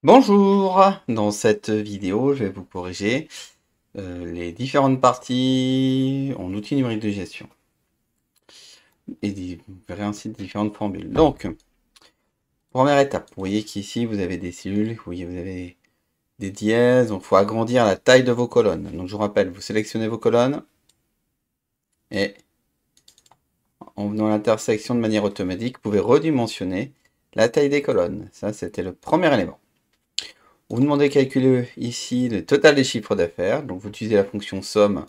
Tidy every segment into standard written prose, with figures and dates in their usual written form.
Bonjour, dans cette vidéo, je vais vous corriger les différentes parties en outil numérique de gestion. Et vous verrez ainsi différentes formules. Donc, première étape, vous voyez qu'ici vous avez des cellules, vous voyez vous avez des dièses, donc il faut agrandir la taille de vos colonnes. Donc je vous rappelle, vous sélectionnez vos colonnes et en venant à l'intersection de manière automatique, vous pouvez redimensionner la taille des colonnes. Ça, c'était le premier élément. Vous demandez de calculer ici le total des chiffres d'affaires. Donc vous utilisez la fonction somme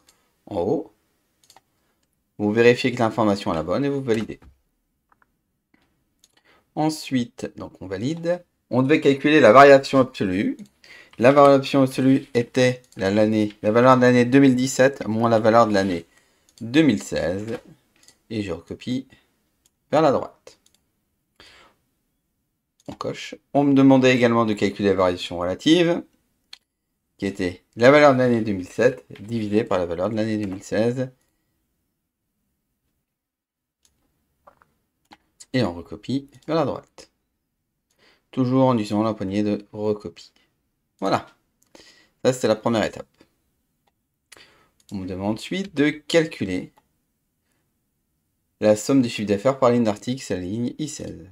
en haut. Vous vérifiez que l'information est la bonne et vous validez. Ensuite, donc on valide. On devait calculer la variation absolue. La variation absolue était la valeur de l'année 2017 moins la valeur de l'année 2016. Et je recopie vers la droite. On coche. On me demandait également de calculer la variation relative, qui était la valeur de l'année 2007 divisée par la valeur de l'année 2016. Et on recopie vers la droite. Toujours en utilisant la poignée de recopie. Voilà. Ça, c'était la première étape. On me demande ensuite de calculer la somme des chiffres d'affaires par ligne d'article, c'est la ligne I16.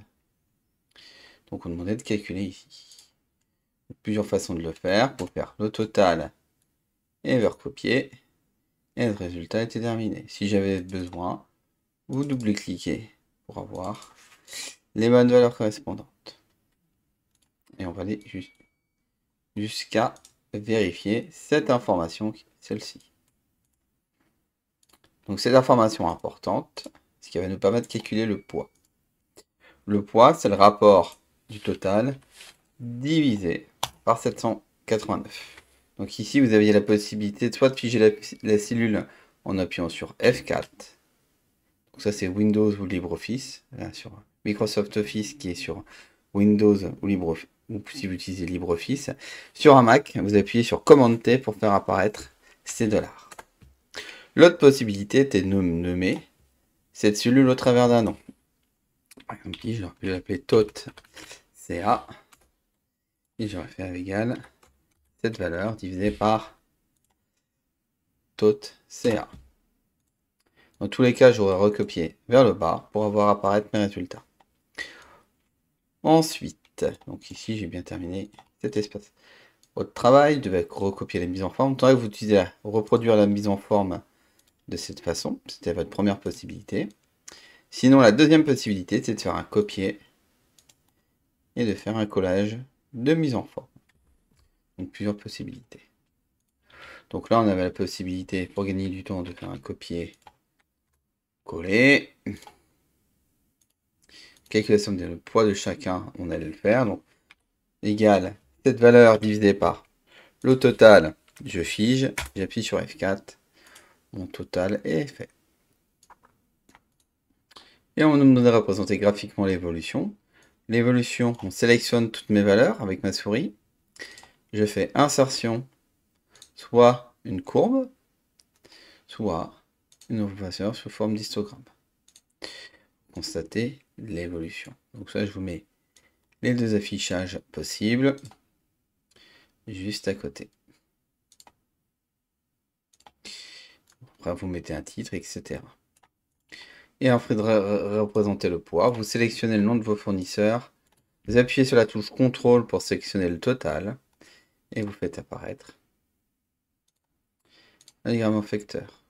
Donc on demandait de calculer ici. Il y a plusieurs façons de le faire. Pour faire le total et vers copier. Et le résultat était terminé. Si j'avais besoin, vous double-cliquez pour avoir les bonnes valeurs correspondantes. Et on va aller jusqu'à vérifier cette information, celle-ci. Donc cette information importante, ce qui va nous permettre de calculer le poids. Le poids, c'est le rapport du total divisé par 789. Donc ici, vous aviez la possibilité de soit de figer la cellule en appuyant sur F4. Donc ça, c'est Windows ou LibreOffice. Là, sur Microsoft Office qui est sur Windows ou LibreOffice, ou si vous utilisez LibreOffice. Sur un Mac, vous appuyez sur Commande T pour faire apparaître ces dollars. L'autre possibilité était de nommer cette cellule au travers d'un nom. Par exemple, ici, j'aurais pu l'appeler TOT.CA et j'aurais fait égal cette valeur divisée par TOT.CA. Dans tous les cas, j'aurais recopié vers le bas pour avoir apparaître mes résultats. Ensuite, donc ici, j'ai bien terminé cet espace. Votre travail devait recopier la mise en forme. Tant que vous utilisez reproduire la mise en forme de cette façon, c'était votre première possibilité. Sinon, la deuxième possibilité, c'est de faire un copier et de faire un collage de mise en forme. Donc plusieurs possibilités. Donc là, on avait la possibilité, pour gagner du temps, de faire un copier-coller. Calculation du poids de chacun, on allait le faire. Donc, égale cette valeur divisée par le total, je fige, j'appuie sur F4. Mon total est fait. Et on nous demande de représenter graphiquement l'évolution. L'évolution, on sélectionne toutes mes valeurs avec ma souris. Je fais insertion, soit une courbe, soit une opération sous forme d'histogramme. Constatez l'évolution. Donc ça, je vous mets les deux affichages possibles juste à côté. Après, vous mettez un titre, etc. Et après de représenter le poids, vous sélectionnez le nom de vos fournisseurs, vous appuyez sur la touche CTRL pour sélectionner le total, et vous faites apparaître un diagramme en vecteur.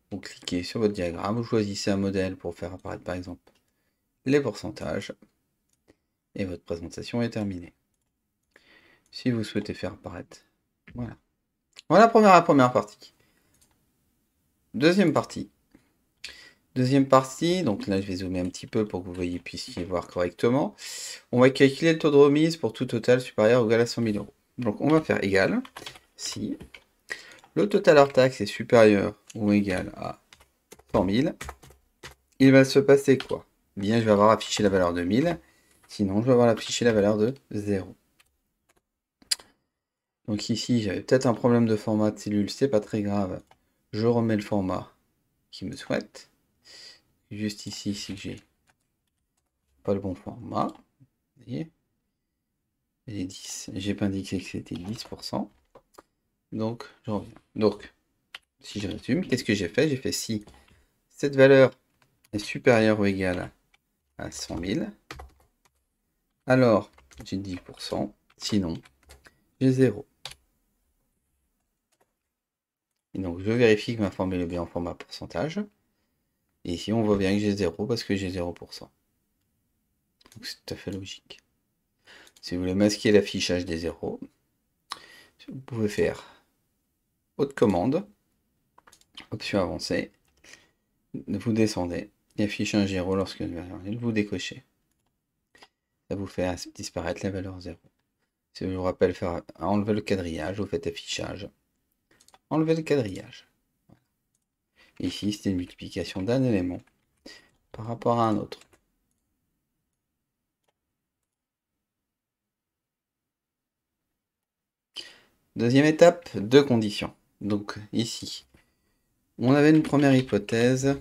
Vous cliquez sur votre diagramme, vous choisissez un modèle pour faire apparaître par exemple les pourcentages, et votre présentation est terminée. Si vous souhaitez faire apparaître, voilà. Voilà la première partie. Deuxième partie. Deuxième partie, donc là je vais zoomer un petit peu pour que vous puissiez voir correctement. On va calculer le taux de remise pour tout total supérieur ou égal à 100 000 euros. Donc on va faire égal si le total hors taxe est supérieur ou égal à 100 000. Il va se passer quoi? Bien, je vais avoir affiché la valeur de 1000. Sinon, je vais avoir affiché la valeur de 0. Donc ici, j'avais peut-être un problème de format de cellule, c'est pas très grave. Je remets le format qui me souhaite. Juste ici, si j'ai pas le bon format, vous voyez, J'ai 10. J'ai pas indiqué que c'était 10%. Donc, je reviens. Donc, si je résume, qu'est-ce que j'ai fait? J'ai fait si cette valeur est supérieure ou égale à 100 000, alors j'ai 10%. Sinon, j'ai 0. Et donc, je vérifie que ma formule est bien en format pourcentage. Et ici, on voit bien que j'ai 0 parce que j'ai 0%. Donc, c'est tout à fait logique. Si vous voulez masquer l'affichage des zéros, vous pouvez faire haute commande, option avancée, vous descendez et affichez un 0 lorsque une valeur nulle, vous décochez. Ça vous fait disparaître la valeur 0. Si je vous rappelle, faire enlever le quadrillage, vous faites affichage. Enlever le quadrillage. Ici, c'était une multiplication d'un élément par rapport à un autre. Deuxième étape, deux conditions. Donc ici, on avait une première hypothèse.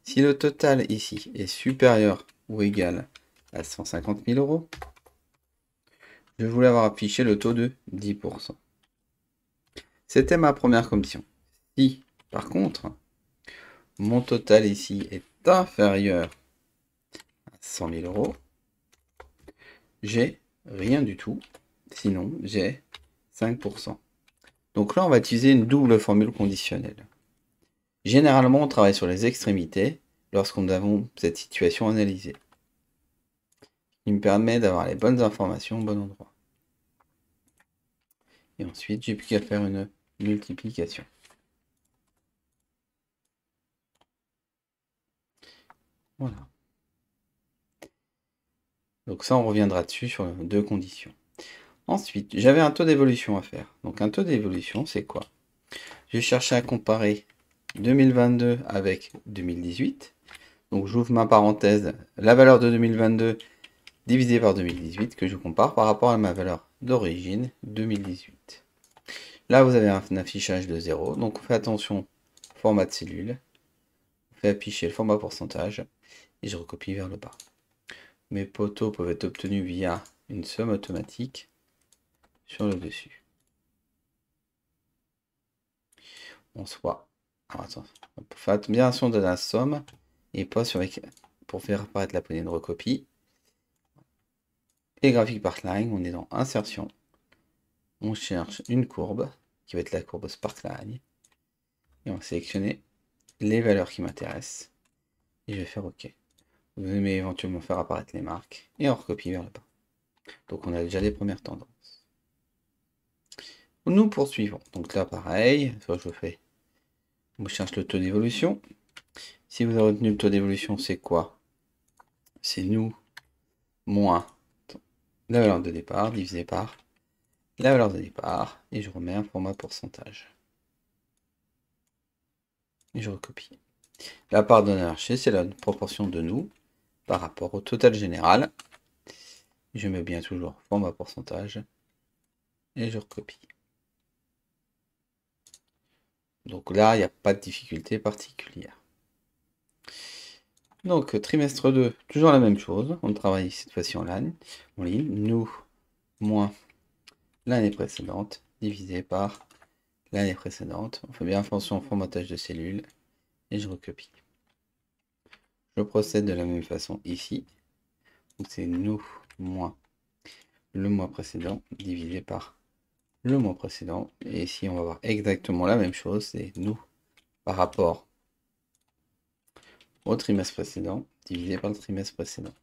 Si le total ici est supérieur ou égal à 150 000 euros, je voulais avoir affiché le taux de 10%. C'était ma première condition. Si, par contre, mon total ici est inférieur à 100 000 euros, j'ai rien du tout. Sinon, j'ai 5%. Donc là, on va utiliser une double formule conditionnelle. Généralement, on travaille sur les extrémités lorsqu'on a cette situation analysée. Il me permet d'avoir les bonnes informations au bon endroit. Et ensuite, j'ai plus qu'à faire une multiplication. Voilà. Donc ça, on reviendra dessus sur deux conditions. Ensuite, j'avais un taux d'évolution à faire. Donc un taux d'évolution, c'est quoi? Je cherchais à comparer 2022 avec 2018. Donc j'ouvre ma parenthèse, la valeur de 2022 divisé par 2018 que je compare par rapport à ma valeur d'origine 2018. Là, vous avez un affichage de 0. Donc on fait attention, format de cellule. On fait afficher le format pourcentage et je recopie vers le bas. Mes poteaux peuvent être obtenus via une somme automatique sur le dessus. On soit. Alors attends, faites bien attention de la somme et pas sur pour faire apparaître la poignée de recopie. Et graphique par line, on est dans insertion. On cherche une courbe qui va être la courbe Sparkline. Et on va sélectionner les valeurs qui m'intéressent. Et je vais faire OK. Vous aimez éventuellement faire apparaître les marques et on recopie vers le bas. Donc on a déjà les premières tendances. Nous poursuivons. Donc là pareil, soit je fais, on cherche le taux d'évolution. Si vous avez retenu le taux d'évolution, c'est quoi? C'est nous moins la valeur de départ divisé par la valeur de départ et je remets un format pourcentage. Et je recopie. La part de marché, c'est la proportion de nous par rapport au total général. Je mets bien toujours format pourcentage et je recopie. Donc là, il n'y a pas de difficulté particulière. Donc trimestre 2, toujours la même chose. On travaille cette fois-ci en ligne. Nous moins l'année précédente divisé par l'année précédente. On fait bien attention au formatage de cellules et je recopie. Je procède de la même façon ici. Donc c'est nous moins le mois précédent divisé par le mois précédent. Et ici, on va voir exactement la même chose. C'est nous par rapport au trimestre précédent divisé par le trimestre précédent.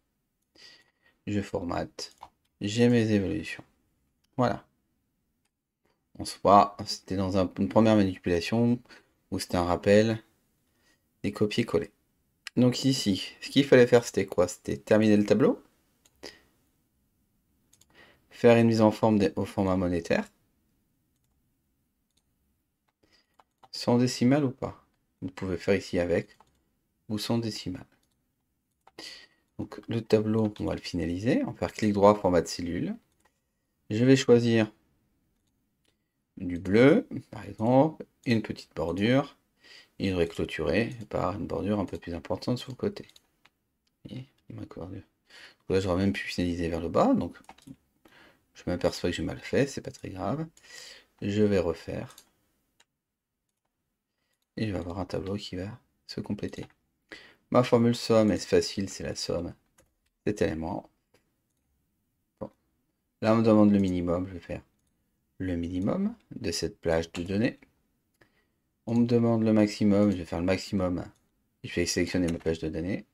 Je formate. J'ai mes évolutions. Voilà. On se voit, c'était dans une première manipulation où c'était un rappel des copier-coller. Donc ici, ce qu'il fallait faire, c'était quoi? C'était terminer le tableau, faire une mise en forme au format monétaire, sans décimale ou pas. Vous pouvez faire ici avec ou sans décimale. Donc le tableau, on va le finaliser. On va faire clic droit, format de cellule. Je vais choisir du bleu, par exemple, et une petite bordure. Et je devrais clôturer par une bordure un peu plus importante sur le côté. Et ma bordure. Là, j'aurais même pu finaliser vers le bas. Donc Je m'aperçois que j'ai mal fait, c'est pas très grave. Je vais refaire. Et je vais avoir un tableau qui va se compléter. Ma formule somme, est facile, c'est la somme cet élément. Bon. Là, on me demande le minimum, je vais faire le minimum de cette plage de données. On me demande le maximum, je vais faire le maximum. Je vais sélectionner ma plage de données.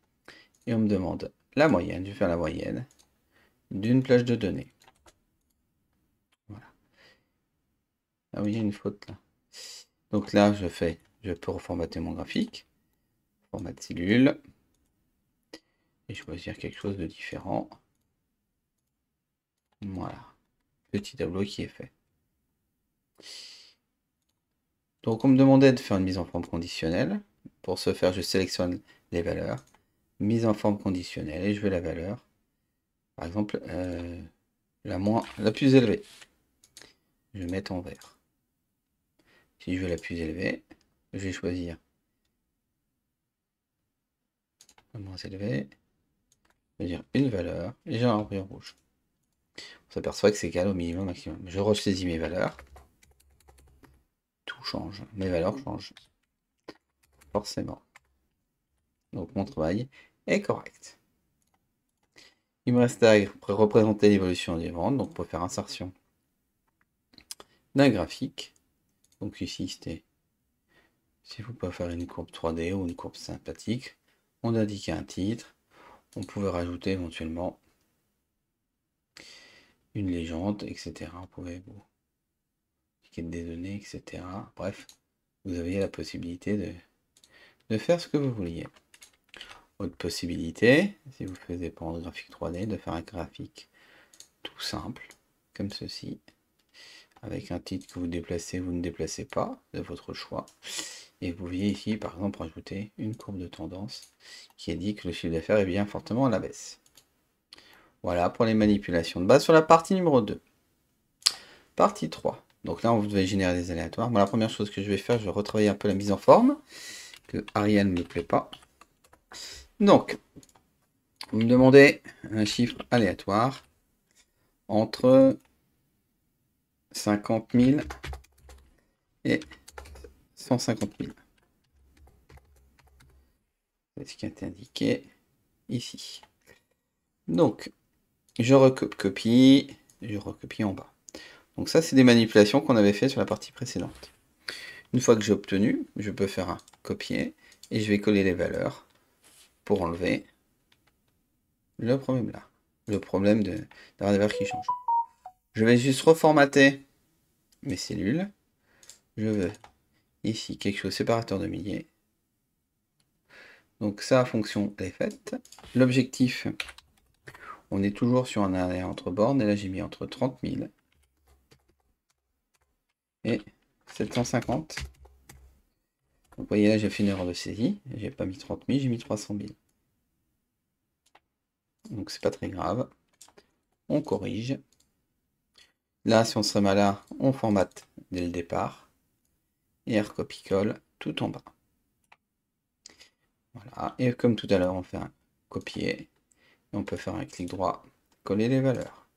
Et on me demande la moyenne, je vais faire la moyenne d'une plage de données. Voilà. Ah oui, il y a une faute là. Donc là, je peux reformater mon graphique. Format de cellule. Et choisir quelque chose de différent. Voilà. Petit tableau qui est fait. Donc on me demandait de faire une mise en forme conditionnelle. Pour ce faire, je sélectionne les valeurs. Mise en forme conditionnelle et je veux la valeur. Par exemple, la plus élevée. Je vais mettre en vert. Si je veux la plus élevée, je vais choisir la moins élevée. Je vais dire une valeur et j'ai un ruban rouge. On s'aperçoit que c'est égal au minimum maximum. Je ressaisis mes valeurs. Tout change. Mes valeurs changent. Forcément. Donc mon travail est correct. Il me reste à représenter l'évolution des ventes. Donc pour faire insertion d'un graphique. Donc ici c'était si vous pouvez faire une courbe 3D ou une courbe sympathique. On indique un titre. On pouvait rajouter éventuellement une légende, etc. Vous pouvez vous des données, etc. Bref, vous aviez la possibilité de faire ce que vous vouliez. Autre possibilité, si vous faisiez pas un graphique 3D, de faire un graphique tout simple, comme ceci, avec un titre que vous déplacez, vous ne déplacez pas, de votre choix. Et vous voyez ici, par exemple, rajouter une courbe de tendance qui indique que le chiffre d'affaires est bien fortement à la baisse. Voilà pour les manipulations de base sur la partie numéro 2. Partie 3. Donc là, on devait générer des aléatoires. Moi, la première chose que je vais faire, je vais retravailler un peu la mise en forme, que Arial ne me plaît pas. Donc, vous me demandez un chiffre aléatoire entre 50 000 et 150 000. C'est ce qui est indiqué ici. Donc, je recopie en bas. Donc ça, c'est des manipulations qu'on avait fait sur la partie précédente. Une fois que j'ai obtenu, je peux faire un copier et je vais coller les valeurs pour enlever le problème là. Le problème d'avoir des valeurs qui changent. Je vais juste reformater mes cellules. Je veux ici quelque chose séparateur de milliers. Donc ça, fonction est faite. L'objectif, on est toujours sur un arrêt entre bornes. Et là, j'ai mis entre 30 000 et 750. Donc, vous voyez là, j'ai fait une erreur de saisie. J'ai pas mis 30 000, j'ai mis 300 000. Donc c'est pas très grave. On corrige. Là, si on serait malin, on formate dès le départ. Et recopie-colle tout en bas. Voilà. Et comme tout à l'heure, on fait un copier. Et on peut faire un clic droit, coller les valeurs.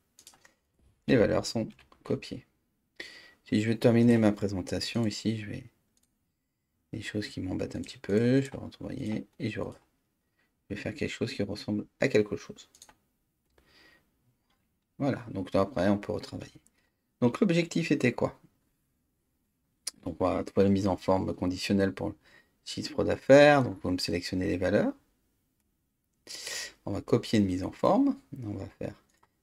Les valeurs sont copiées. Si je vais terminer ma présentation ici, je vais des choses qui m'embêtent un petit peu, je vais retrouver et je vais faire quelque chose qui ressemble à quelque chose. Voilà, donc là après on peut retravailler. Donc l'objectif était quoi? Donc on va trouver la mise en forme conditionnelle pour le chiffre d'affaires, donc on va me sélectionner les valeurs. On va copier une mise en forme, on va faire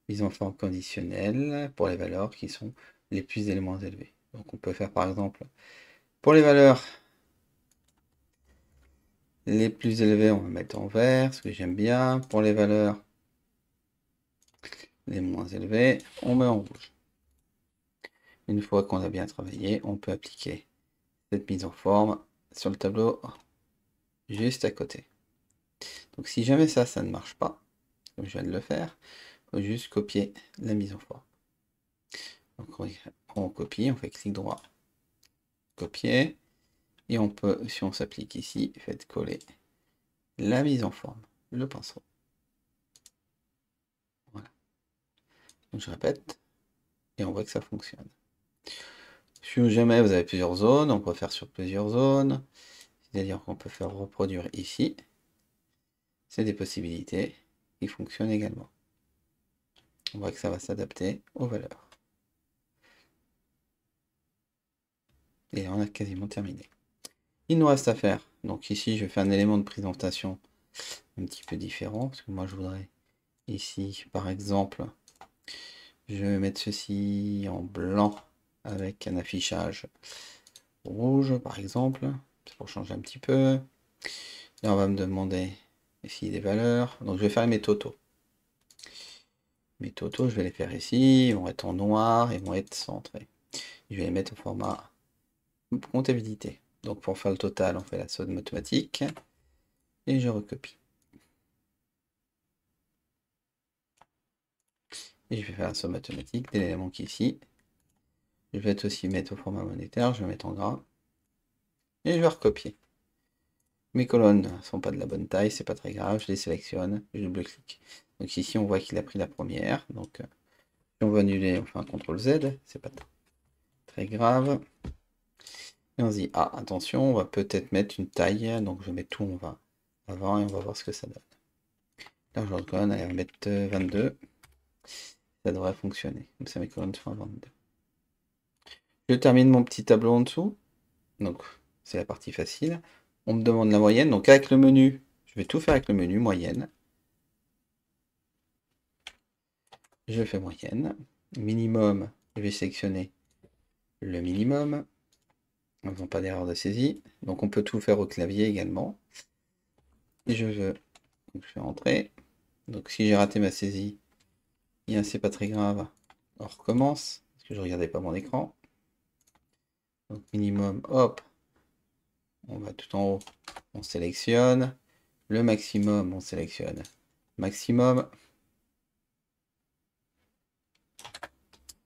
mise en forme conditionnelle pour les valeurs qui sont les plus éléments élevés. Donc on peut faire par exemple pour les valeurs les plus élevées, on va mettre en vert, ce que j'aime bien. Pour les valeurs les moins élevées, on met en rouge. Une fois qu'on a bien travaillé, on peut appliquer cette mise en forme sur le tableau juste à côté. Donc si jamais ça ne marche pas, comme je viens de le faire, il faut juste copier la mise en forme. Donc on copie, on fait clic droit, copier, et on peut, si on s'applique ici, faites coller la mise en forme, le pinceau. Voilà. Donc je répète, et on voit que ça fonctionne. Si jamais vous avez plusieurs zones, on peut faire sur plusieurs zones. C'est-à-dire qu'on peut faire reproduire ici. C'est des possibilités qui fonctionnent également. On voit que ça va s'adapter aux valeurs. Et on a quasiment terminé. Il nous reste à faire. Donc ici, je fais un élément de présentation un petit peu différent. Parce que moi, je voudrais ici, par exemple, je vais mettre ceci en blanc avec un affichage rouge, par exemple. C'est pour changer un petit peu. Là, on va me demander ici des valeurs. Donc, je vais faire mes totaux. Mes totaux, je vais les faire ici. Ils vont être en noir, ils vont être centrés. Je vais les mettre au format comptabilité. Donc, pour faire le total, on fait la somme automatique. Et je recopie. Et je vais faire la somme automatique de l'élément qui est ici. Je vais aussi mettre au format monétaire. Je vais mettre en gras. Et je vais recopier. Mes colonnes ne sont pas de la bonne taille, c'est pas très grave, je les sélectionne, je double-clique. Donc ici on voit qu'il a pris la première, donc si on veut annuler, on fait un CTRL Z, c'est pas très grave. Et on se dit, ah attention, on va peut-être mettre une taille, donc je mets tout en 20 avant et on va voir ce que ça donne. Là je colonne, allez, on va mettre 22, ça devrait fonctionner, comme ça mes colonnes sont à 22. Je termine mon petit tableau en dessous, donc c'est la partie facile. On me demande la moyenne, donc avec le menu, je vais tout faire avec le menu moyenne. Je fais moyenne. Minimum, je vais sélectionner le minimum. En faisant pas d'erreur de saisie. Donc on peut tout faire au clavier également. Et je fais entrer. Donc si j'ai raté ma saisie, c'est pas très grave. On recommence, parce que je regardais pas mon écran. Donc minimum, hop. On va tout en haut, on sélectionne. Le maximum, on sélectionne maximum.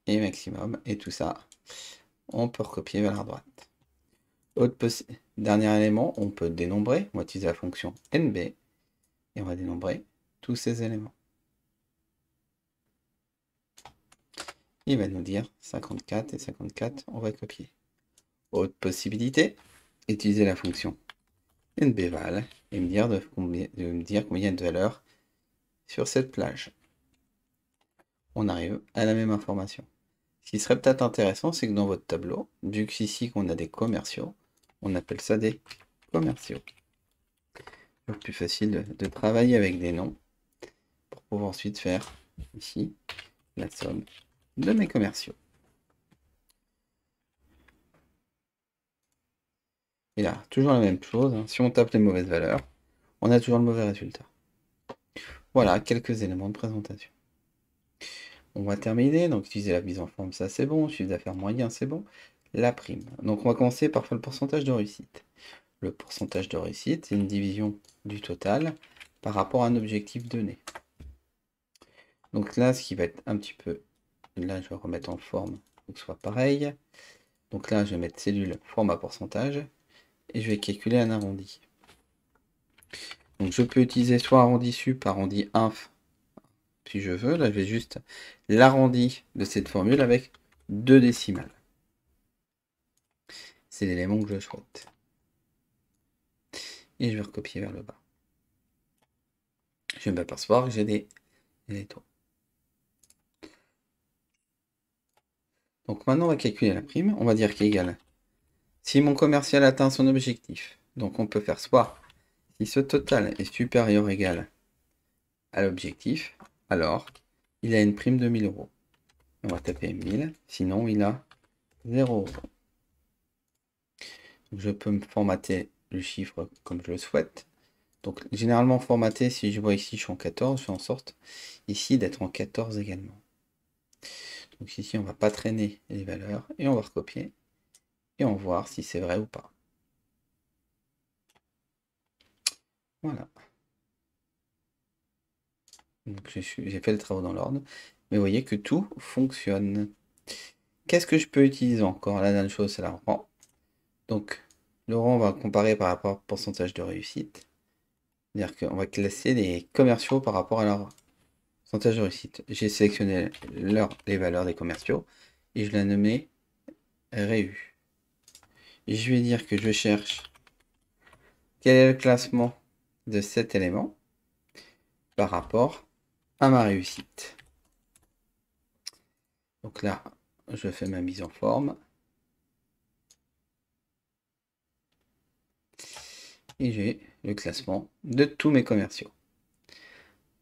Et maximum. Et tout ça, on peut recopier vers la droite. Dernier élément, on peut dénombrer. On va utiliser la fonction NB. Et on va dénombrer tous ces éléments. Il va nous dire 54 et 54, on va copier. Autre possibilité, utiliser la fonction NBVal et me dire combien il y a de valeurs sur cette plage. On arrive à la même information. Ce qui serait peut-être intéressant, c'est que dans votre tableau, vu que ici qu'on a des commerciaux, on appelle ça des commerciaux. C'est plus facile de travailler avec des noms pour pouvoir ensuite faire ici la somme de mes commerciaux. Et là, toujours la même chose, hein. Si on tape les mauvaises valeurs, on a toujours le mauvais résultat. Voilà, quelques éléments de présentation. On va terminer, donc utiliser la mise en forme, ça c'est bon, chiffre d'affaires moyen, c'est bon. La prime. Donc on va commencer par faire le pourcentage de réussite. Le pourcentage de réussite, c'est une division du total par rapport à un objectif donné. Donc là, ce qui va être un petit peu... Là, je vais remettre en forme pour que ce soit pareil. Donc là, je vais mettre cellule format pourcentage et je vais calculer un arrondi. Donc je peux utiliser soit arrondi sup, arrondi inf, si je veux. Là, je vais juste l'arrondi de cette formule avec 2 décimales. C'est l'élément que je souhaite. Et je vais recopier vers le bas. Je vais m'apercevoir que j'ai des taux. Donc maintenant, on va calculer la prime. On va dire qu'il est égal. Si mon commercial atteint son objectif, donc on peut faire soit si ce total est supérieur ou égal à l'objectif, alors il a une prime de 1000 euros. On va taper 1000, sinon il a 0 euros. Je peux me formater le chiffre comme je le souhaite. Donc généralement formaté, si je vois ici je suis en 14, je fais en sorte ici d'être en 14 également. Donc ici on va pas traîner les valeurs et on va recopier et on va voir si c'est vrai ou pas. Voilà. Donc j'ai fait le travail dans l'ordre, mais vous voyez que tout fonctionne. Qu'est-ce que je peux utiliser encore? La dernière chose, c'est la rang. Donc le rang, on va comparer par rapport au pourcentage de réussite. C'est-à-dire qu'on va classer les commerciaux par rapport à leur pourcentage de réussite. J'ai sélectionné les valeurs des commerciaux et je l'ai nommé Réu. Et je vais dire que je cherche quel est le classement de cet élément par rapport à ma réussite. Donc là, je fais ma mise en forme. Et j'ai le classement de tous mes commerciaux.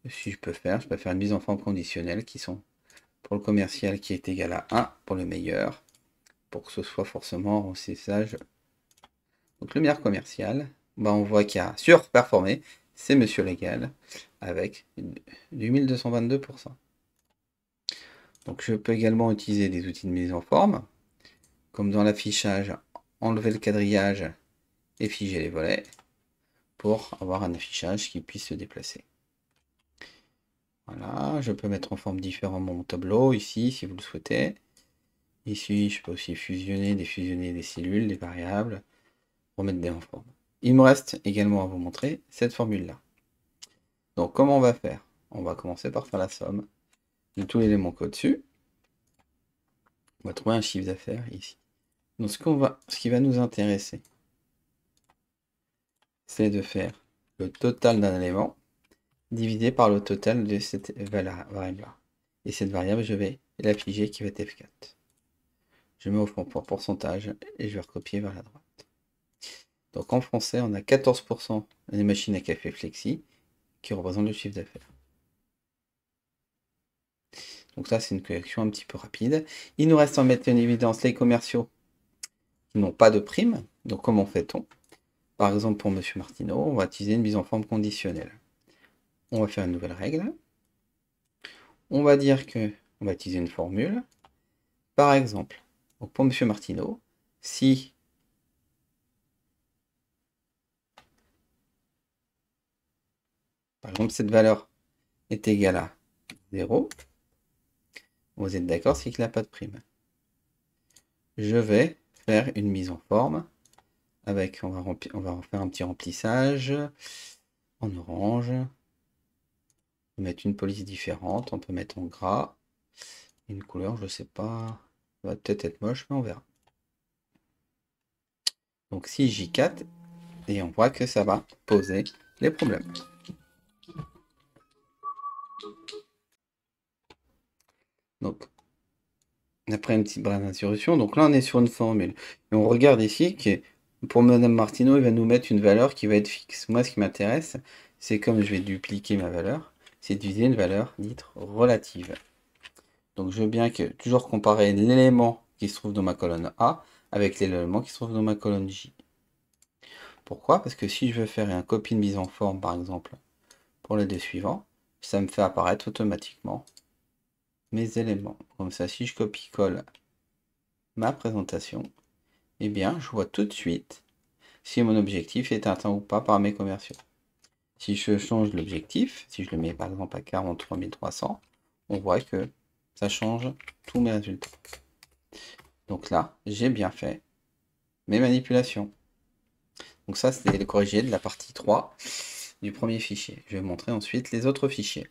Si je peux faire une mise en forme conditionnelle qui sont pour le commercial qui est égal à 1 pour le meilleur, pour que ce soit forcément remplissage. Donc le meilleur commercial, bah on voit qu'il a surperformé, c'est Monsieur Légal, avec du 1222%. Donc je peux également utiliser des outils de mise en forme, comme dans l'affichage, enlever le quadrillage et figer les volets, pour avoir un affichage qui puisse se déplacer. Voilà, je peux mettre en forme différemment mon tableau ici, si vous le souhaitez. Ici, je peux aussi fusionner, défusionner des cellules, des variables, remettre des en forme. Il me reste également à vous montrer cette formule-là. Donc, comment on va faire? On va commencer par faire la somme de tous les éléments au-dessus. On va trouver un chiffre d'affaires ici. Donc, ce qui va nous intéresser, c'est de faire le total d'un élément divisé par le total de cette variable-là. Et cette variable, je vais l'afficher qui va être F4. Je mets au fond pour pourcentage et je vais recopier vers la droite. Donc en français, on a 14% des machines à café flexi qui représentent le chiffre d'affaires. Donc ça, c'est une correction un petit peu rapide. Il nous reste à mettre en évidence les commerciaux qui n'ont pas de prime. Donc comment fait-on? Par exemple, pour Monsieur Martineau, on va utiliser une mise en forme conditionnelle. On va faire une nouvelle règle. On va dire que on va utiliser une formule. Par exemple, donc pour Monsieur Martineau, si par exemple cette valeur est égale à 0, vous êtes d'accord, c'est qu'il n'a pas de prime. Je vais faire une mise en forme avec, on va faire un petit remplissage en orange. On peut mettre une police différente, on peut mettre en gras, une couleur, je sais pas, ça va peut-être être moche, mais on verra. Donc si J4, et on voit que ça va poser les problèmes. Donc, après une petite brin d'insurrection, donc là on est sur une formule. Et on regarde ici que pour Madame Martineau, il va nous mettre une valeur qui va être fixe. Moi, ce qui m'intéresse, c'est comme je vais dupliquer ma valeur, c'est d'utiliser une valeur dite relative. Donc je veux bien que toujours comparer l'élément qui se trouve dans ma colonne A avec l'élément qui se trouve dans ma colonne J. Pourquoi? Parce que si je veux faire un copie de mise en forme, par exemple, pour les deux suivants, ça me fait apparaître automatiquement mes éléments. Comme ça, si je copie-colle ma présentation, eh bien, je vois tout de suite si mon objectif est atteint ou pas par mes commerciaux. Si je change l'objectif, si je le mets par exemple à 43 300, on voit que ça change tous mes résultats. Donc là, j'ai bien fait mes manipulations. Donc ça, c'était le corrigé de la partie 3 du premier fichier. Je vais montrer ensuite les autres fichiers.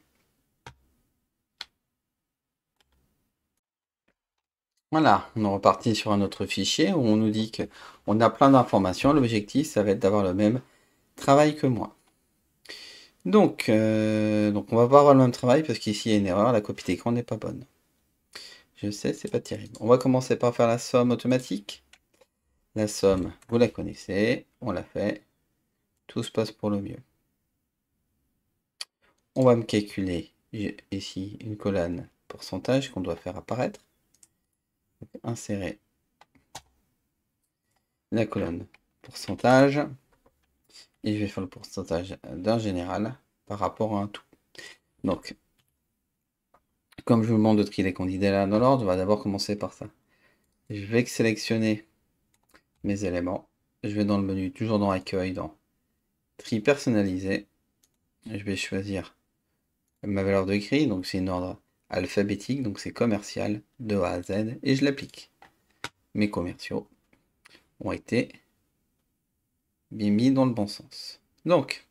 Voilà, on est reparti sur un autre fichier où on nous dit qu'on a plein d'informations. L'objectif, ça va être d'avoir le même travail que moi. Donc on va pas avoir le même travail parce qu'ici il y a une erreur, la copie d'écran n'est pas bonne. Je sais, c'est pas terrible. On va commencer par faire la somme automatique. La somme, vous la connaissez, on l'a fait. Tout se passe pour le mieux. On va me calculer ici une colonne pourcentage qu'on doit faire apparaître. Donc, insérer la colonne pourcentage. Et je vais faire le pourcentage d'un général par rapport à un tout. Donc, comme je vous demande de trier les candidats là dans l'ordre, on va d'abord commencer par ça. Je vais sélectionner mes éléments. Je vais dans le menu, toujours dans Accueil, dans Tri personnalisé. Je vais choisir ma valeur de gris, donc c'est une ordre alphabétique, donc c'est commercial de A à Z, et je l'applique. Mes commerciaux ont été bien mis dans le bon sens. Donc,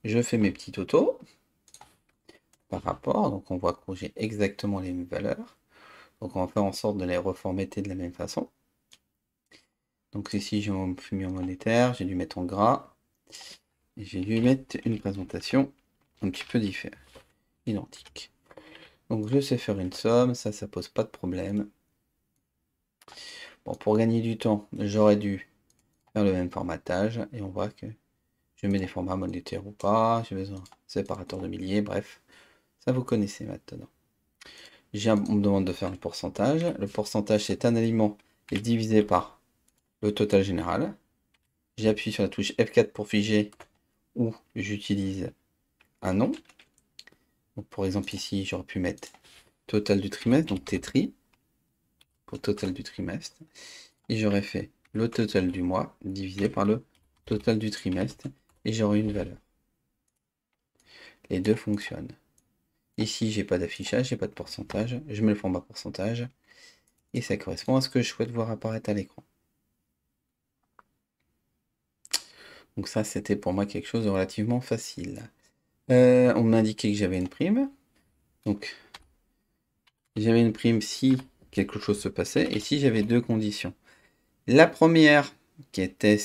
je fais mes petits totaux. par rapport. Donc on va corriger exactement les mêmes valeurs. Donc on va faire en sorte de les reformater de la même façon. Donc ici j'ai mon mis en monétaire, j'ai dû mettre en gras. Et j'ai dû mettre une présentation un petit peu différente, identique. Donc je sais faire une somme, ça pose pas de problème. Bon, pour gagner du temps, j'aurais dû faire le même formatage. Et on voit que je mets des formats monétaires ou pas, j'ai besoin de séparateur de milliers, bref. Ça vous connaissez maintenant. On me demande de faire un pourcentage. Le pourcentage, c'est un élément et divisé par le total général. J'appuie sur la touche F4 pour figer ou j'utilise un nom. Donc, pour exemple, ici, j'aurais pu mettre total du trimestre, donc T-tri, pour total du trimestre. Et j'aurais fait le total du mois divisé par le total du trimestre. Et j'aurai une valeur. Les deux fonctionnent. Ici, j'ai pas d'affichage, j'ai pas de pourcentage. Je mets le format pourcentage. Et ça correspond à ce que je souhaite voir apparaître à l'écran. Donc ça, c'était pour moi quelque chose de relativement facile. On m'a indiqué que j'avais une prime. Donc, j'avais une prime si quelque chose se passait et si j'avais deux conditions. La première, qui était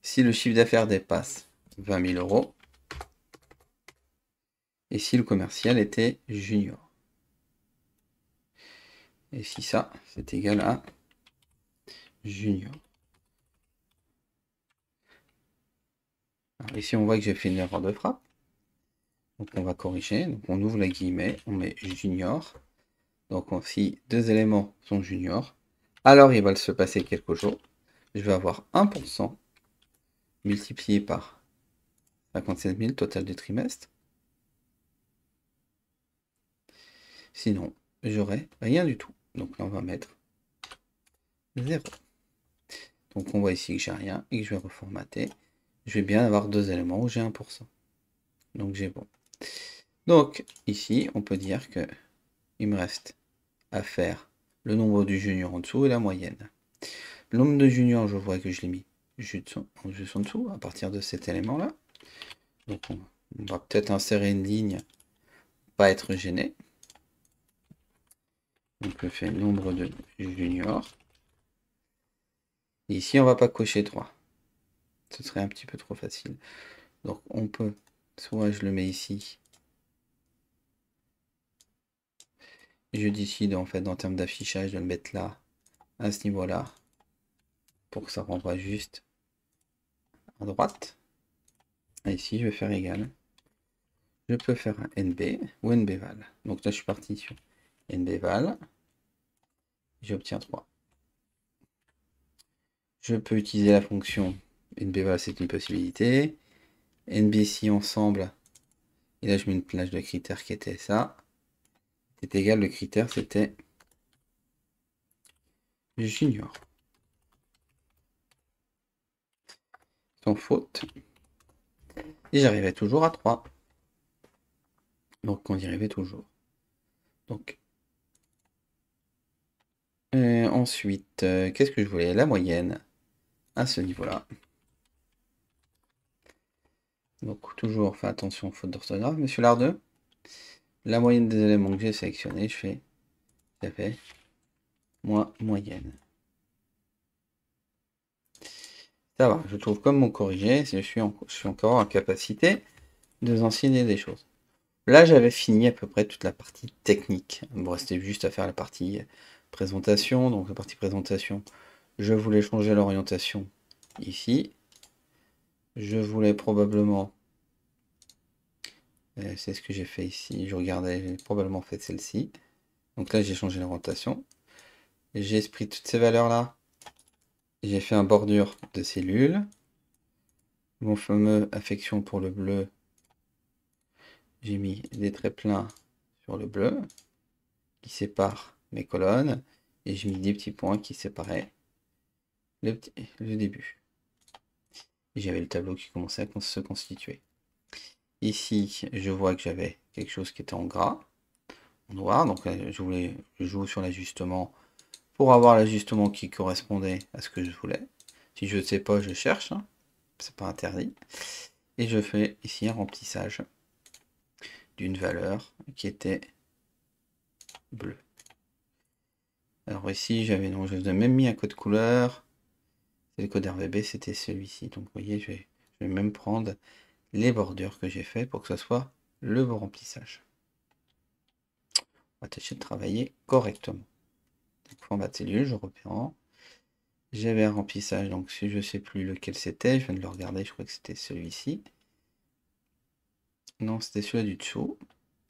si le chiffre d'affaires dépasse 20 000 euros et si le commercial était junior. Et si ça, c'est égal à junior. Alors ici, on voit que j'ai fait une erreur de frappe. Donc, on va corriger. Donc, on ouvre la guillemets, on met junior. Donc, si deux éléments sont juniors, alors il va se passer quelque chose. Je vais avoir 1% multiplié par 57 000 total du trimestre. Sinon, j'aurai rien du tout. Donc là, on va mettre 0. Donc on voit ici que j'ai rien et que je vais reformater. Je vais bien avoir deux éléments où j'ai 1%. Donc j'ai bon. Donc ici, on peut dire que il me reste à faire le nombre du junior en dessous et la moyenne. Le nombre de juniors, je vois que je l'ai mis juste en dessous, à partir de cet élément-là. Donc on va peut-être insérer une ligne, pas être gêné. Donc je fais nombre de juniors. Et ici, on va pas cocher 3. Ce serait un petit peu trop facile. Donc on peut, soit je le mets ici. Je décide en fait en termes d'affichage de le mettre là, à ce niveau-là, pour que ça renvoie juste à droite. Et ici, je vais faire égal. Je peux faire un NB ou NBval. Donc là, je suis parti sur NBval. J'obtiens 3. Je peux utiliser la fonction NBval, c'est une possibilité. NBC ensemble. Et là, je mets une plage de critères qui était ça. C'est égal, le critère, c'était junior. Sans faute. Et j'arrivais toujours à 3. Donc on y arrivait toujours. Donc ensuite, qu'est-ce que je voulais? La moyenne à ce niveau-là. Donc toujours, fais attention aux fautes d'orthographe, monsieur Lardeux. La moyenne des éléments que j'ai sélectionnés, je fais, ça fait moyenne. Ça va, je trouve comme mon corrigé, je suis encore en capacité de vous enseigner des choses. Là, j'avais fini à peu près toute la partie technique. Il me restait juste à faire la partie présentation. Donc la partie présentation, je voulais changer l'orientation ici. Je voulais probablement, c'est ce que j'ai fait ici, je regardais, j'ai probablement fait celle-ci. Donc là, j'ai changé l'orientation. J'ai pris toutes ces valeurs-là. J'ai fait un bordure de cellules. Mon fameux affection pour le bleu, j'ai mis des traits pleins sur le bleu qui séparent mes colonnes. Et j'ai mis des petits points qui séparaient le début. Et j'avais le tableau qui commençait à se constituer. Ici, je vois que j'avais quelque chose qui était en gras, en noir. Donc je joue sur l'ajustement pour avoir l'ajustement qui correspondait à ce que je voulais. Si je ne sais pas, je cherche. Hein. C'est pas interdit. Et je fais ici un remplissage d'une valeur qui était bleue. Alors ici, je vous ai même mis un code couleur. C'est le code RVB, c'était celui-ci. Donc vous voyez, je vais même prendre les bordures que j'ai fait pour que ce soit le bon remplissage. On va tâcher de travailler correctement. Donc, format de cellule, je reprends. J'avais un remplissage, donc si je ne sais plus lequel c'était, je viens de le regarder, je crois que c'était celui-ci. Non, c'était celui-là du dessous.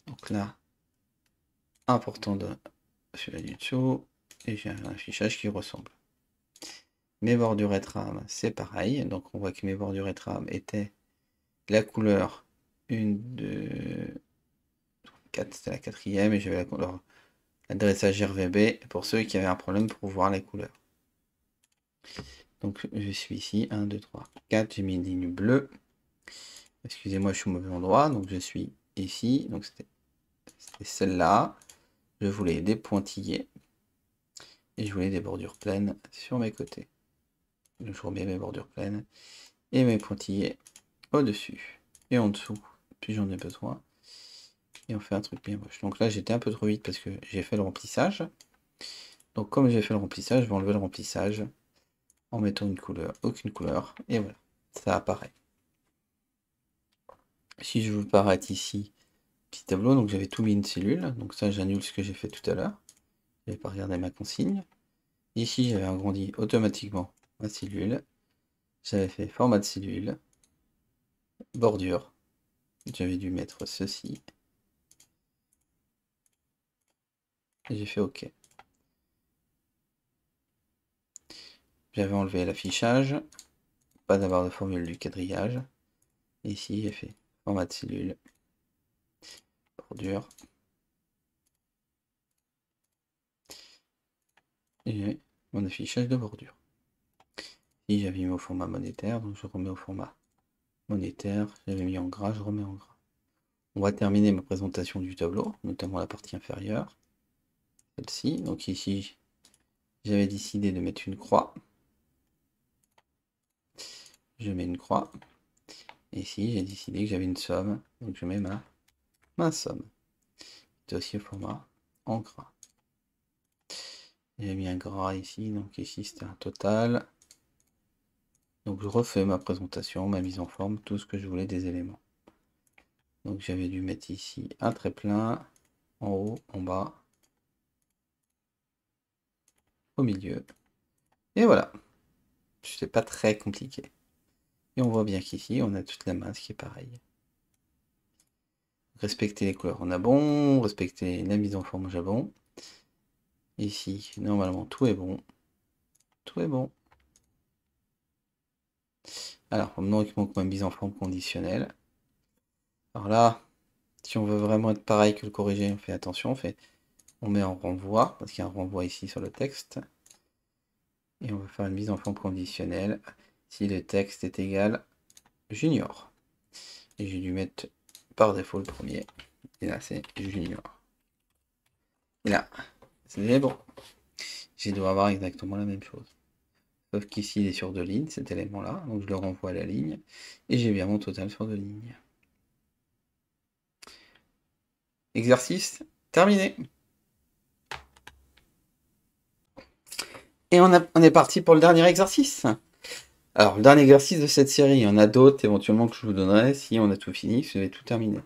Donc là, important de celui-là du dessous. Et j'ai un affichage qui ressemble. Mes bordures rétrames, c'est pareil. Donc on voit que mes bordures rétrames étaient la couleur 1, 2, 4, c'était la quatrième. Et j'avais la couleur l'adressage RVB pour ceux qui avaient un problème pour voir les couleurs. Donc je suis ici, 1, 2, 3, 4. J'ai mis une ligne bleue. Excusez-moi, je suis au mauvais endroit. Donc je suis ici. Donc c'était celle-là. Je voulais des pointillés. Et je voulais des bordures pleines sur mes côtés. Donc je remets mes bordures pleines. Et mes pointillés au-dessus. Et en dessous. Puis j'en ai besoin. Et on fait un truc bien moche. Donc là, j'étais un peu trop vite parce que j'ai fait le remplissage. Donc comme j'ai fait le remplissage, je vais enlever le remplissage en mettant une couleur, aucune couleur. Et voilà, ça apparaît. Si je veux paraître ici, petit tableau, donc j'avais tout mis une cellule. Donc ça, j'annule ce que j'ai fait tout à l'heure. Je n'avais pas regardé ma consigne. Ici, j'avais agrandi automatiquement ma cellule. J'avais fait format de cellule, bordure. J'avais dû mettre ceci. Et j'ai fait OK. J'avais enlevé l'affichage. Pas d'avoir de formule du quadrillage. Et ici, j'ai fait format de cellule, bordure. Et j'ai mon affichage de bordure. Ici, j'avais mis au format monétaire, donc je remets au format monétaire. J'avais mis en gras, je remets en gras. On va terminer ma présentation du tableau, notamment la partie inférieure. Celle-ci. Donc ici, j'avais décidé de mettre une croix. Je mets une croix. Et ici, j'ai décidé que j'avais une somme. Donc je mets ma somme. C'est aussi au format en gras. J'ai mis un gras ici. Donc ici, c'était un total. Donc je refais ma présentation, ma mise en forme, tout ce que je voulais des éléments. Donc j'avais dû mettre ici un trait plein, en haut, en bas, au milieu. Et voilà. C'est pas très compliqué. Et on voit bien qu'ici, on a toute la masse qui est pareille. Respecter les couleurs, on a bon. Respecter la mise en forme, j'ai bon. Ici, normalement, tout est bon. Tout est bon. Alors, maintenant, il manque ma mise en forme conditionnelle. Alors là, si on veut vraiment être pareil que le corrigé, on fait attention, on met en renvoi, parce qu'il y a un renvoi ici sur le texte. Et on va faire une mise en forme conditionnelle si le texte est égal junior. Et j'ai dû mettre par défaut le premier. Et là, c'est junior. Et là, c'est bon. Je dois avoir exactement la même chose. Sauf qu'ici, il est sur 2 lignes, cet élément-là. Donc, je le renvoie à la ligne. Et j'ai bien mon total sur 2 lignes. Exercice terminé. Et on est parti pour le dernier exercice. Alors, le dernier exercice de cette série, il y en a d'autres éventuellement que je vous donnerai si on a tout fini, si vous avez tout terminé.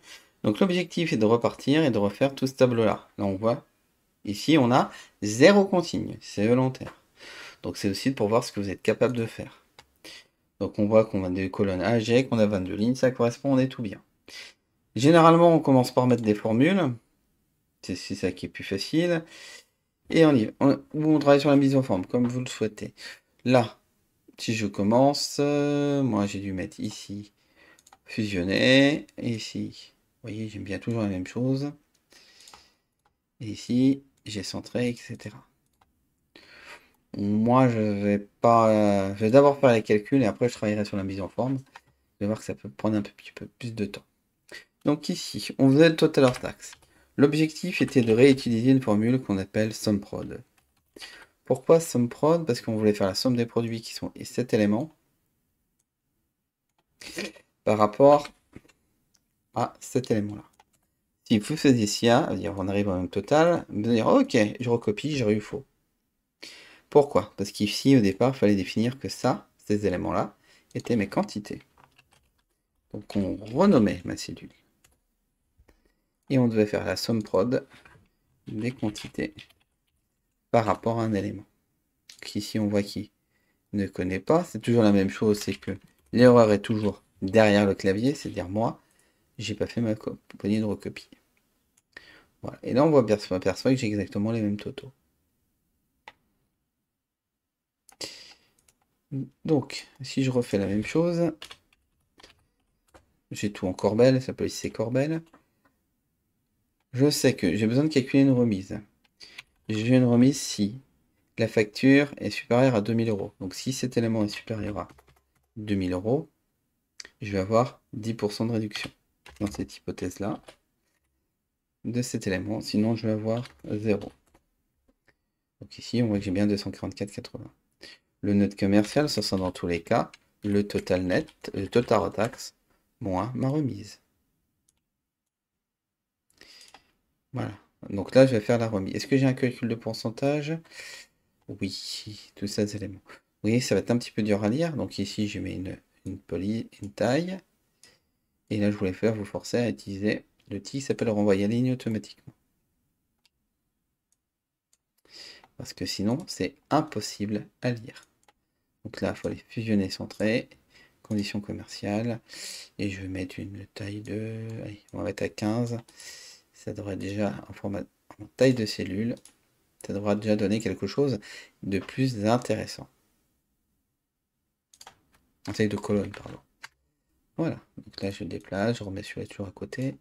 Donc, l'objectif est de repartir et de refaire tout ce tableau-là. Là, on voit, ici, on a 0 consigne. C'est volontaire. Donc, c'est aussi pour voir ce que vous êtes capable de faire. Donc, on voit qu'on a des colonnes AG, qu'on a 22 lignes, ça correspond, on est tout bien. Généralement, on commence par mettre des formules. C'est ça qui est plus facile. Et on y va. On travaille sur la mise en forme, comme vous le souhaitez. Là, si je commence, moi j'ai dû mettre ici fusionner, et ici, vous voyez, j'aime bien toujours la même chose. Et ici, j'ai centré, etc. Moi, je vais d'abord faire les calculs et après je travaillerai sur la mise en forme. Vous allez voir que ça peut prendre un petit peu plus de temps. Donc ici, on faisait le total hors taxe. L'objectif était de réutiliser une formule qu'on appelle SUMPROD. Pourquoi SUMPROD? Parce qu'on voulait faire la somme des produits qui sont cet élément par rapport à cet élément-là. Si vous faisiez SIA, on arrive au même total, vous allez dire ok, je recopie, j'aurais eu faux. Pourquoi? Parce qu'ici, au départ, il fallait définir que ça, ces éléments-là, étaient mes quantités. Donc on renommait ma cellule. Et on devait faire la somme prod des quantités par rapport à un élément. Donc ici, on voit qu'il ne connaît pas. C'est toujours la même chose, c'est que l'erreur est toujours derrière le clavier, c'est-à-dire moi, j'ai pas fait ma poignée de recopie. Voilà. Et là, on aperçoit que j'ai exactement les mêmes totaux. Donc, si je refais la même chose, j'ai tout en corbelle, ça peut ici c'est corbelle. Je sais que j'ai besoin de calculer une remise. J'ai une remise si la facture est supérieure à 2000 euros. Donc si cet élément est supérieur à 2000 euros, je vais avoir 10% de réduction dans cette hypothèse-là de cet élément. Sinon, je vais avoir 0. Donc ici, on voit que j'ai bien 244,80. Le net commercial, ce sera dans tous les cas le total net, le total hors taxe, moins ma remise. Voilà. Donc là, je vais faire la remise. Est-ce que j'ai un calcul de pourcentage? Oui, tous ces éléments. Vous voyez, ça va être un petit peu dur à lire. Donc ici, je mets une taille. Et là, je voulais vous forcer à utiliser l'outil qui s'appelle renvoyer à ligne automatiquement. Parce que sinon, c'est impossible à lire. Donc là, il faut les fusionner, centrer, conditions commerciales. Et je vais mettre une taille de... Allez, on va mettre à 15. Ça devrait déjà, en taille de cellule, ça devra déjà donner quelque chose de plus intéressant. En taille de colonne, pardon. Voilà. Donc là, je déplace, je remets celui-là toujours à côté.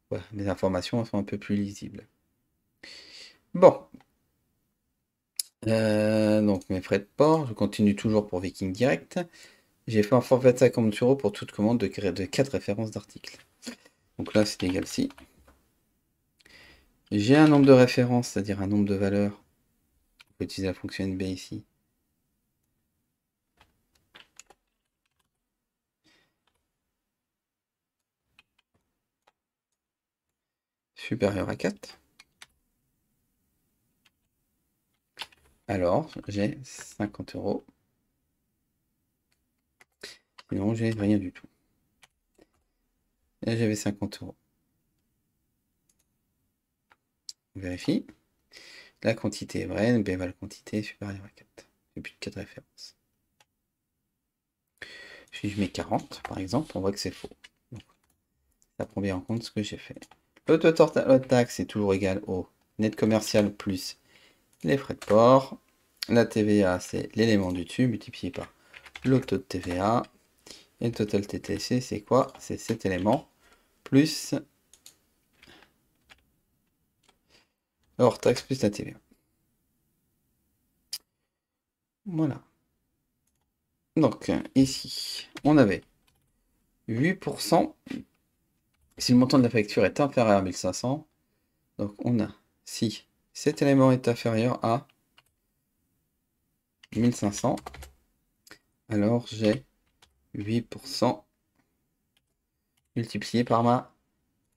Voilà, mes informations sont un peu plus lisibles. Bon. Donc mes frais de port, je continue toujours pour Viking Direct. J'ai fait un forfait de 50 € pour toute commande de 4 références d'articles. Donc là, c'est égal si. J'ai un nombre de références, c'est-à-dire un nombre de valeurs. On peut utiliser la fonction NB ici. Supérieur à 4. Alors, j'ai 50 €. Sinon, j'ai rien du tout. Là, j'avais 50 €. On vérifie. La quantité est vraie, B égale quantité supérieure à 4. J'ai plus de 4 références. Si je mets 40, par exemple, on voit que c'est faux. Donc, ça prend bien en compte ce que j'ai fait. Le total taxe est toujours égal au net commercial plus les frais de port. La TVA, c'est l'élément du dessus multiplié par le taux de TVA. Et le total TTC, c'est quoi? C'est cet élément plus hors taxe plus la TVA. Voilà. Donc, ici, on avait 8%. Si le montant de la facture est inférieur à 1500, donc on a, si cet élément est inférieur à 1500, alors j'ai 8% multiplié par ma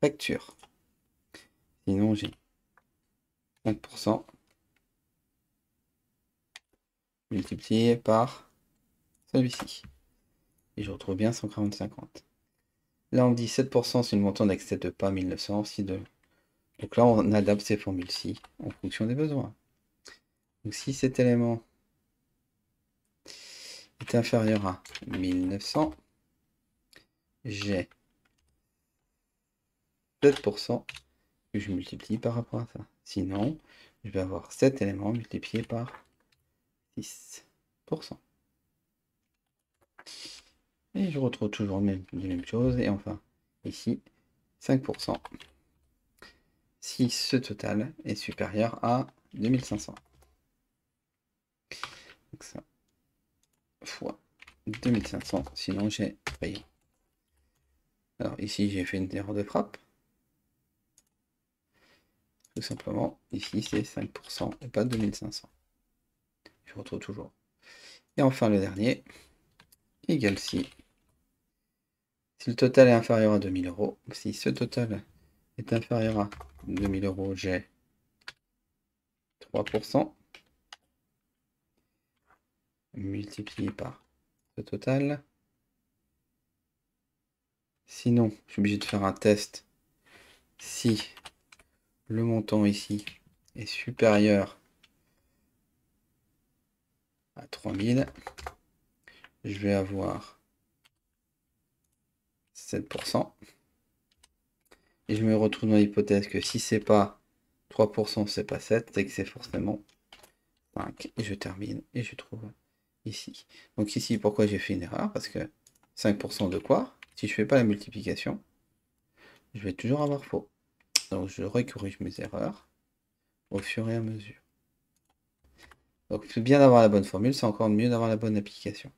facture. Sinon, j'ai 5% multiplié par celui-ci. Et je retrouve bien 140,50. Là, on dit 7% si le montant n'excède pas 1900. Donc là, on adapte ces formules-ci en fonction des besoins. Donc si cet élément est inférieur à 1900, j'ai 7% que je multiplie par rapport à ça. Sinon, je vais avoir cet élément multiplié par 6%. Et je retrouve toujours les mêmes choses. Et enfin, ici, 5%. Si ce total est supérieur à 2500. Donc ça, fois 2500, sinon j'ai payé. Alors ici, j'ai fait une erreur de frappe. Tout simplement, ici, c'est 5% et pas 2500. Je retrouve toujours. Et enfin, le dernier, égal si le total est inférieur à 2000 €, si ce total est inférieur à 2000 euros, j'ai 3%, multiplié par le total. Sinon, je suis obligé de faire un test. Si le montant ici est supérieur à 3000, je vais avoir 7%. Et je me retrouve dans l'hypothèse que si c'est pas 3%, c'est pas 7, c'est que c'est forcément 5. Et je termine et je trouve ici. Donc ici, pourquoi j'ai fait une erreur? Parce que 5% de quoi? Si je fais pas la multiplication, je vais toujours avoir faux. Donc je recorrige mes erreurs au fur et à mesure. Donc c'est bien d'avoir la bonne formule, c'est encore mieux d'avoir la bonne application.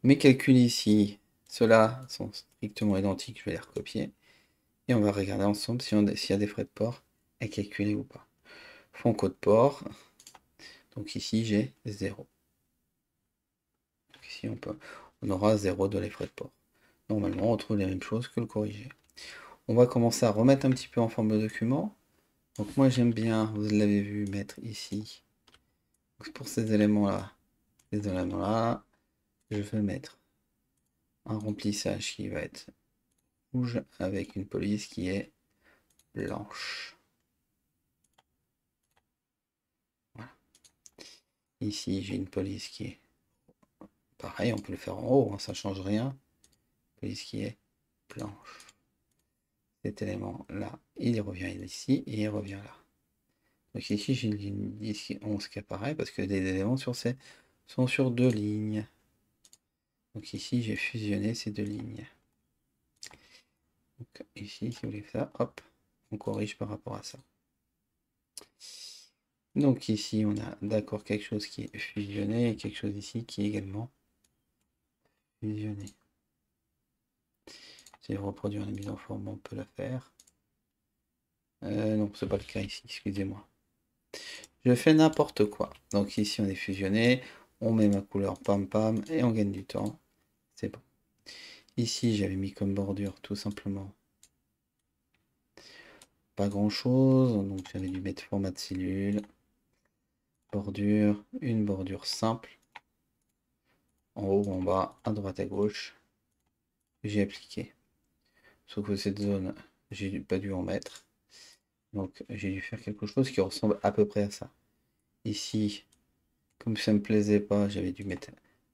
Mes calculs ici, ceux-là sont strictement identiques, je vais les recopier. Et on va regarder ensemble s'il y a des frais de port à calculer ou pas. Fonds code port. Donc ici j'ai 0. Donc ici on aura 0 de les frais de port. Normalement on retrouve les mêmes choses que le corrigé. On va commencer à remettre un petit peu en forme de document. Donc moi j'aime bien, vous l'avez vu, mettre ici. Donc pour ces éléments-là, je vais mettre un remplissage qui va être rouge avec une police qui est blanche. Voilà. Ici j'ai une police qui est pareil, on peut le faire en haut, hein, ça change rien. Police qui est blanche. Cet élément-là, il revient ici et il revient là. Donc ici, j'ai une ligne 10 et 11 qui apparaît parce que les éléments sont sur deux lignes. Donc ici, j'ai fusionné ces deux lignes. Donc ici, si vous voulez ça, hop, on corrige par rapport à ça. Donc ici, on a d'accord quelque chose qui est fusionné et quelque chose ici qui est également fusionné. Si je reproduire la mise en forme, on peut la faire. Non, c'est pas le cas ici, excusez-moi. Je fais n'importe quoi. Donc ici, on est fusionné, on met ma couleur pam pam et on gagne du temps. C'est bon. Ici, j'avais mis comme bordure tout simplement pas grand chose. Donc j'avais dû mettre format de cellule, bordure, une bordure simple, en haut ou en bas, à droite à gauche. J'ai appliqué. Sauf que cette zone, j'ai pas dû en mettre. Donc j'ai dû faire quelque chose qui ressemble à peu près à ça. Ici, comme ça me plaisait pas, j'avais dû mettre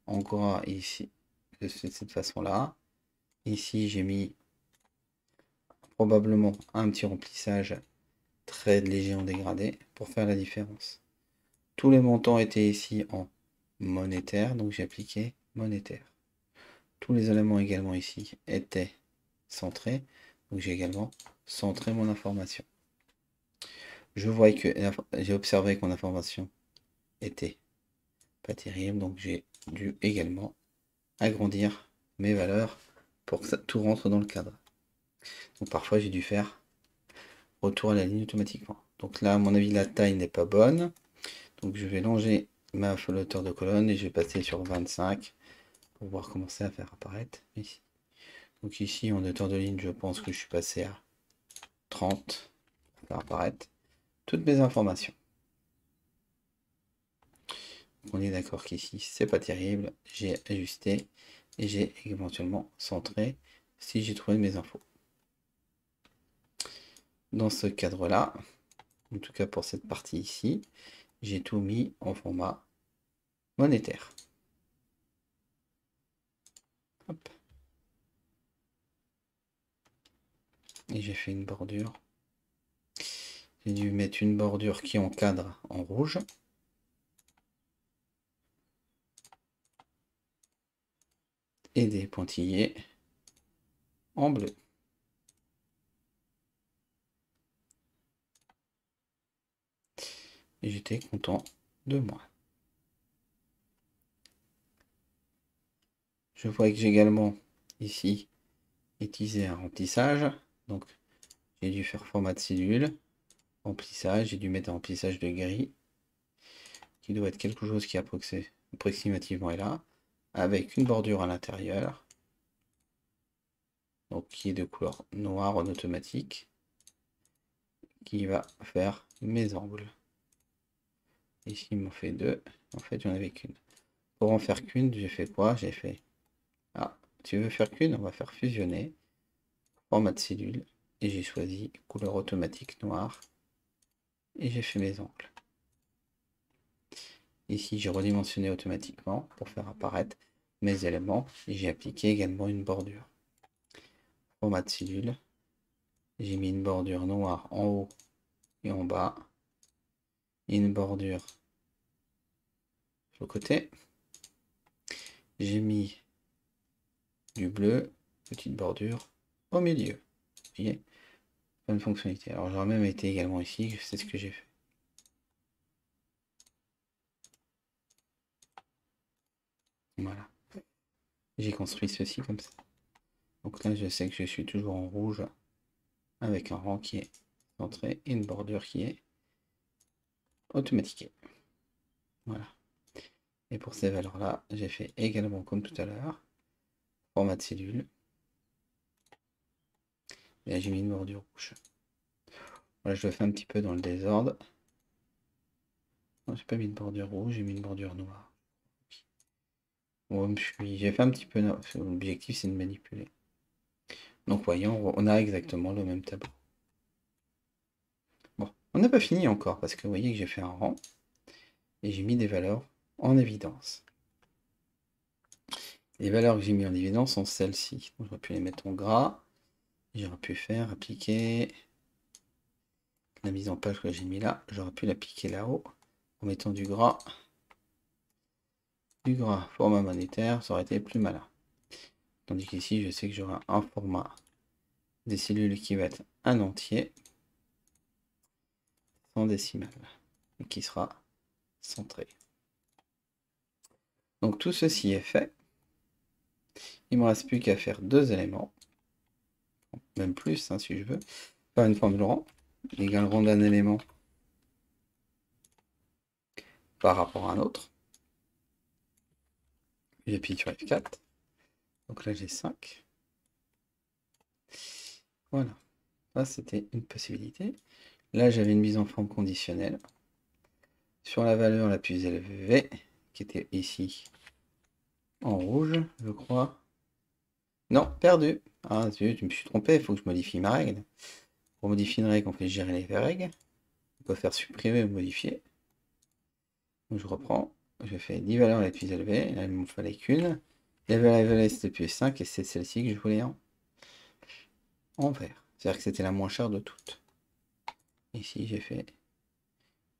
en gras ici, de cette façon-là. Ici, j'ai mis probablement un petit remplissage très léger en dégradé pour faire la différence. Tous les montants étaient ici en monétaire, donc j'ai appliqué monétaire. Tous les éléments également ici étaient centrés, donc j'ai également centré mon information. Je vois que j'ai observé que mon information était pas terrible, donc j'ai dû également agrandir mes valeurs pour que ça, tout rentre dans le cadre. Donc parfois j'ai dû faire retour à la ligne automatiquement. Donc là, à mon avis, la taille n'est pas bonne. Donc je vais longer ma flotteur de colonne et je vais passer sur 25 pour voir commencer à faire apparaître ici. Donc ici, en hauteur de ligne, je pense que je suis passé à 30 pour faire apparaître toutes mes informations. On est d'accord qu'ici, c'est pas terrible. J'ai ajusté et j'ai éventuellement centré si j'ai trouvé mes infos. Dans ce cadre-là, en tout cas pour cette partie ici, j'ai tout mis en format monétaire. Hop. Et j'ai fait une bordure. J'ai dû mettre une bordure qui encadre en rouge. Et des pointillés en bleu. Et j'étais content de moi. Je vois que j'ai également ici utilisé un remplissage. Donc j'ai dû faire format de cellule, remplissage, j'ai dû mettre un remplissage de gris, qui doit être quelque chose qui approximativement est là, avec une bordure à l'intérieur. donc qui est de couleur noire en automatique, qui va faire mes angles. Ici, il m'en fait deux. En fait, j'en avais qu'une. Pour en faire qu'une, j'ai fait quoi? J'ai fait... Ah, tu veux faire qu'une? On va faire fusionner. Format de cellule. Et j'ai choisi couleur automatique noire. Et j'ai fait mes angles. Ici, j'ai redimensionné automatiquement pour faire apparaître mes éléments. Et j'ai appliqué également une bordure. Format de cellule. J'ai mis une bordure noire en haut et en bas. Et une bordure sur le côté. J'ai mis du bleu, petite bordure au milieu. Vous voyez? Bonne fonctionnalité. Alors j'aurais même été également ici, c'est ce que j'ai fait. Voilà. J'ai construit ceci comme ça. Donc là, je sais que je suis toujours en rouge avec un rang qui est centré et une bordure qui est automatiquée. Voilà. Et pour ces valeurs-là, j'ai fait également comme tout à l'heure, format de cellule. Et là, j'ai mis une bordure rouge. Voilà, je le fais un petit peu dans le désordre. Non, j'ai pas mis de bordure rouge, j'ai mis une bordure noire. Bon, j'ai fait un petit peu... L'objectif, c'est de manipuler. Donc voyons, on a exactement le même tableau. Bon, on n'a pas fini encore, parce que vous voyez que j'ai fait un rang, et j'ai mis des valeurs en évidence. Les valeurs que j'ai mis en évidence sont celles-ci. J'aurais pu les mettre en gras, j'aurais pu faire appliquer la mise en page que j'ai mis là, j'aurais pu l'appliquer là-haut, en mettant du gras, format monétaire, ça aurait été plus malin. Tandis qu'ici, je sais que j'aurai un format des cellules qui va être un entier, sans décimale, et qui sera centré. Donc tout ceci est fait. Il ne me reste plus qu'à faire deux éléments, même plus hein, si je veux. Faire une forme de rang, égale rang d'un élément par rapport à un autre. J'appuie sur F4. Donc là j'ai 5. Voilà. Ça c'était une possibilité. Là j'avais une mise en forme conditionnelle. Sur la valeur la plus élevée, qui était ici en rouge, je crois. Non, perdu. Ah zut, je me suis trompé, il faut que je modifie ma règle. Pour modifier une règle, on fait gérer les règles. On peut faire supprimer ou modifier. Donc je reprends. Je fais 10 valeurs les plus élevées. Là, il ne me fallait qu'une. La valeur élevée, c'était plus 5 et c'est celle-ci que je voulais en vert. C'est-à-dire que c'était la moins chère de toutes. Ici, j'ai fait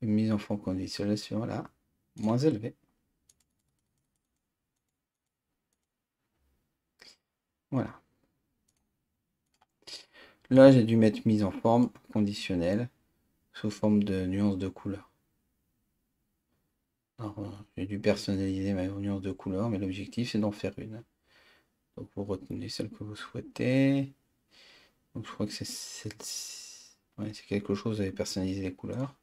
une mise en forme conditionnelle sur la moins élevée. Voilà. Là, j'ai dû mettre mise en forme conditionnelle sous forme de nuances de couleur. Alors, j'ai dû personnaliser ma nuance de couleur, mais l'objectif, c'est d'en faire une. Donc, vous retenez celle que vous souhaitez. Donc, je crois que c'est celle-ci. Ouais, c'est quelque chose avec personnaliser les couleurs.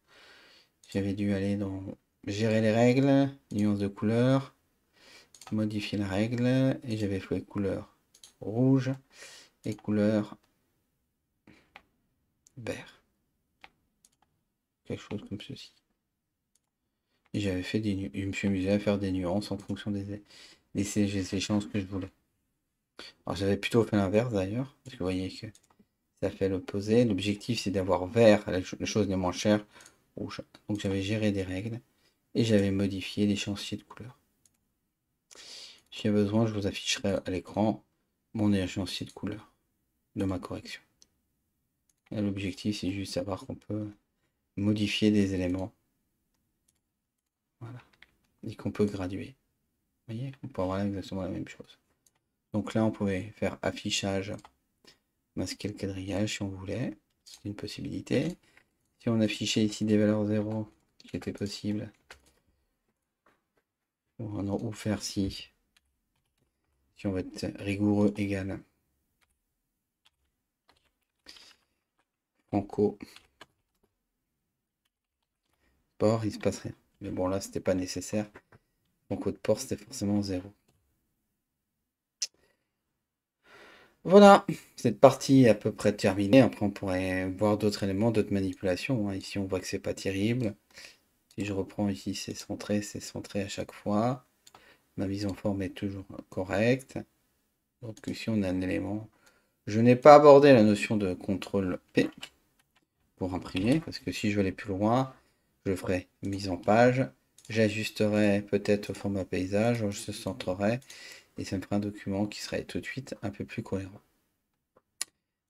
J'avais dû aller dans gérer les règles, nuances de couleur, modifier la règle, et j'avais fait couleur rouge et couleur vert. Quelque chose comme ceci. Et j'avais fait je me suis amusé à faire des nuances en fonction des échéances que je voulais. Alors j'avais plutôt fait l'inverse d'ailleurs, parce que vous voyez que ça fait l'opposé. L'objectif c'est d'avoir vert, la chose les moins chères, rouge. Donc j'avais géré des règles et j'avais modifié l'échéancier de couleur. Si y a besoin, je vous afficherai à l'écran mon échéancier de couleur de ma correction. L'objectif c'est juste savoir qu'on peut modifier des éléments. Voilà. Et qu'on peut graduer. Vous voyez, on peut avoir exactement la même chose. Donc là, on pouvait faire affichage, masquer le quadrillage si on voulait. C'est une possibilité. Si on affichait ici des valeurs 0, qui était possible, ou faire si on va être rigoureux égal Franco port, il se passe rien. Mais bon, là, c'était pas nécessaire. Mon code port, c'était forcément 0. Voilà, cette partie est à peu près terminée. Après, on pourrait voir d'autres éléments, d'autres manipulations, hein. Ici, on voit que c'est pas terrible. Si je reprends ici, c'est centré à chaque fois. Ma mise en forme est toujours correcte. Donc ici, on a un élément. Je n'ai pas abordé la notion de contrôle P pour imprimer, parce que si je veux aller plus loin, je ferai mise en page, j'ajusterai peut-être au format paysage, je se centrerai, et ça me fera un document qui serait tout de suite un peu plus cohérent.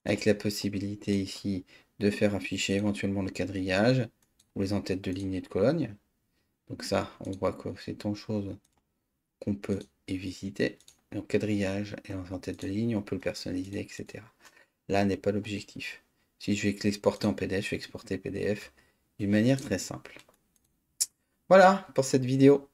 Avec la possibilité ici de faire afficher éventuellement le quadrillage, ou les entêtes de ligne et de colonne. Donc ça, on voit que c'est une chose qu'on peut y visiter. Donc quadrillage et en tête de ligne, on peut le personnaliser, etc. Là n'est pas l'objectif. Si je vais l'exporter en PDF, je vais exporter PDF d'une manière très simple. Voilà pour cette vidéo.